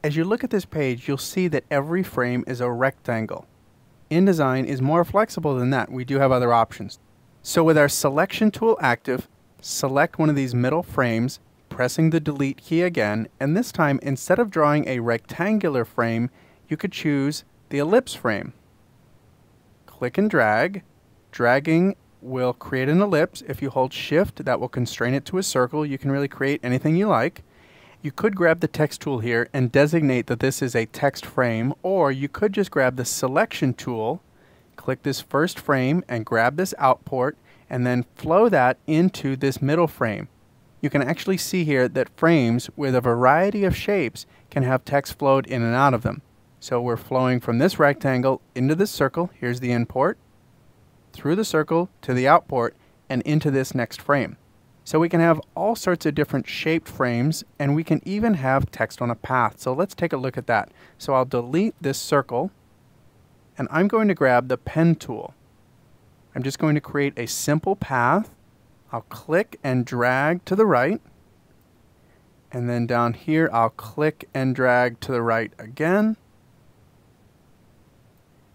As you look at this page, you'll see that every frame is a rectangle. InDesign is more flexible than that. We do have other options. So with our selection tool active, select one of these middle frames, pressing the delete key again, and this time instead of drawing a rectangular frame, you could choose the ellipse frame. Click and drag. Dragging will create an ellipse. If you hold shift, that will constrain it to a circle. You can really create anything you like. You could grab the text tool here and designate that this is a text frame, or you could just grab the selection tool, click this first frame and grab this outport, and then flow that into this middle frame. You can actually see here that frames with a variety of shapes can have text flowed in and out of them. So we're flowing from this rectangle into this circle, here's the import, through the circle to the outport, and into this next frame. So we can have all sorts of different shaped frames, and we can even have text on a path. So let's take a look at that. So I'll delete this circle, and I'm going to grab the pen tool. I'm just going to create a simple path. I'll click and drag to the right, and then down here I'll click and drag to the right again,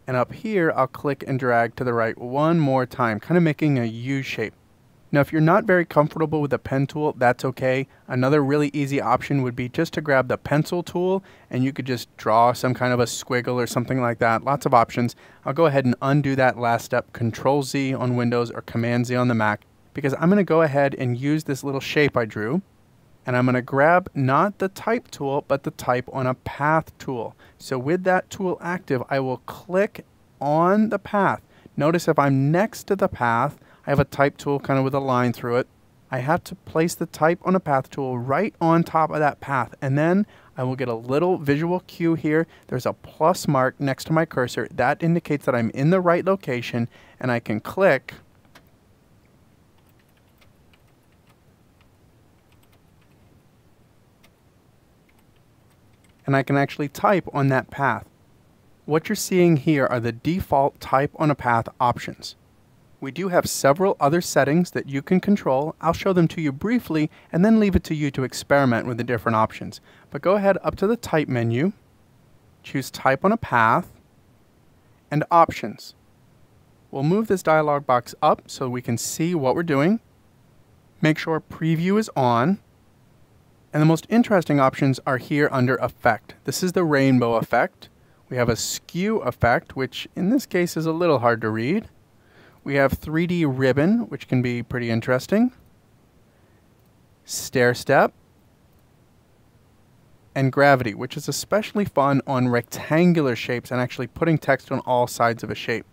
and up here I'll click and drag to the right one more time, kind of making a U shape. Now if you're not very comfortable with the pen tool, that's okay. Another really easy option would be just to grab the pencil tool, and you could just draw some kind of a squiggle or something like that. Lots of options. I'll go ahead and undo that last step, Control Z on Windows or Command Z on the Mac, because I'm going to go ahead and use this little shape I drew, and I'm going to grab not the type tool but the type on a path tool. So with that tool active, I will click on the path. Notice if I'm next to the path, I have a type tool kind of with a line through it. I have to place the type on a path tool right on top of that path, and then I will get a little visual cue here. There's a plus mark next to my cursor. That indicates that I'm in the right location, and I can click and I can actually type on that path. What you're seeing here are the default type on a path options. We do have several other settings that you can control. I'll show them to you briefly and then leave it to you to experiment with the different options. But go ahead up to the type menu, choose type on a path, and options. We'll move this dialog box up so we can see what we're doing. Make sure preview is on. And the most interesting options are here under effect. This is the rainbow effect. We have a skew effect, which in this case is a little hard to read. We have 3D ribbon, which can be pretty interesting, stair step, and gravity, which is especially fun on rectangular shapes and actually putting text on all sides of a shape.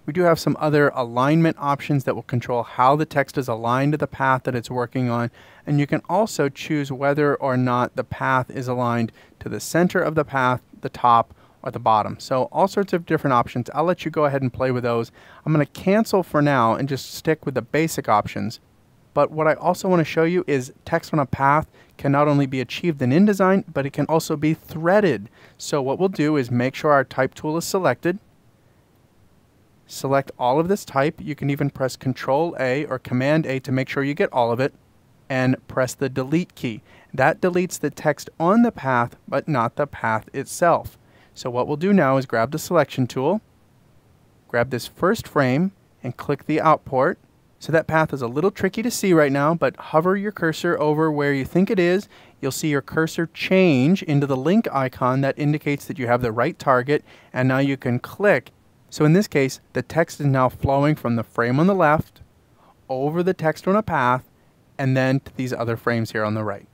We do have some other alignment options that will control how the text is aligned to the path that it's working on, and you can also choose whether or not the path is aligned to the center of the path, the top, or the bottom. So all sorts of different options. I'll let you go ahead and play with those. I'm going to cancel for now and just stick with the basic options. But what I also want to show you is text on a path can not only be achieved in InDesign, but it can also be threaded. So what we'll do is make sure our type tool is selected. Select all of this type. You can even press Control A or Command A to make sure you get all of it, and press the delete key. That deletes the text on the path, but not the path itself. So what we'll do now is grab the selection tool, grab this first frame, and click the outport. So that path is a little tricky to see right now, but hover your cursor over where you think it is. You'll see your cursor change into the link icon that indicates that you have the right target, and now you can click. So in this case, the text is now flowing from the frame on the left, over the text on a path, and then to these other frames here on the right.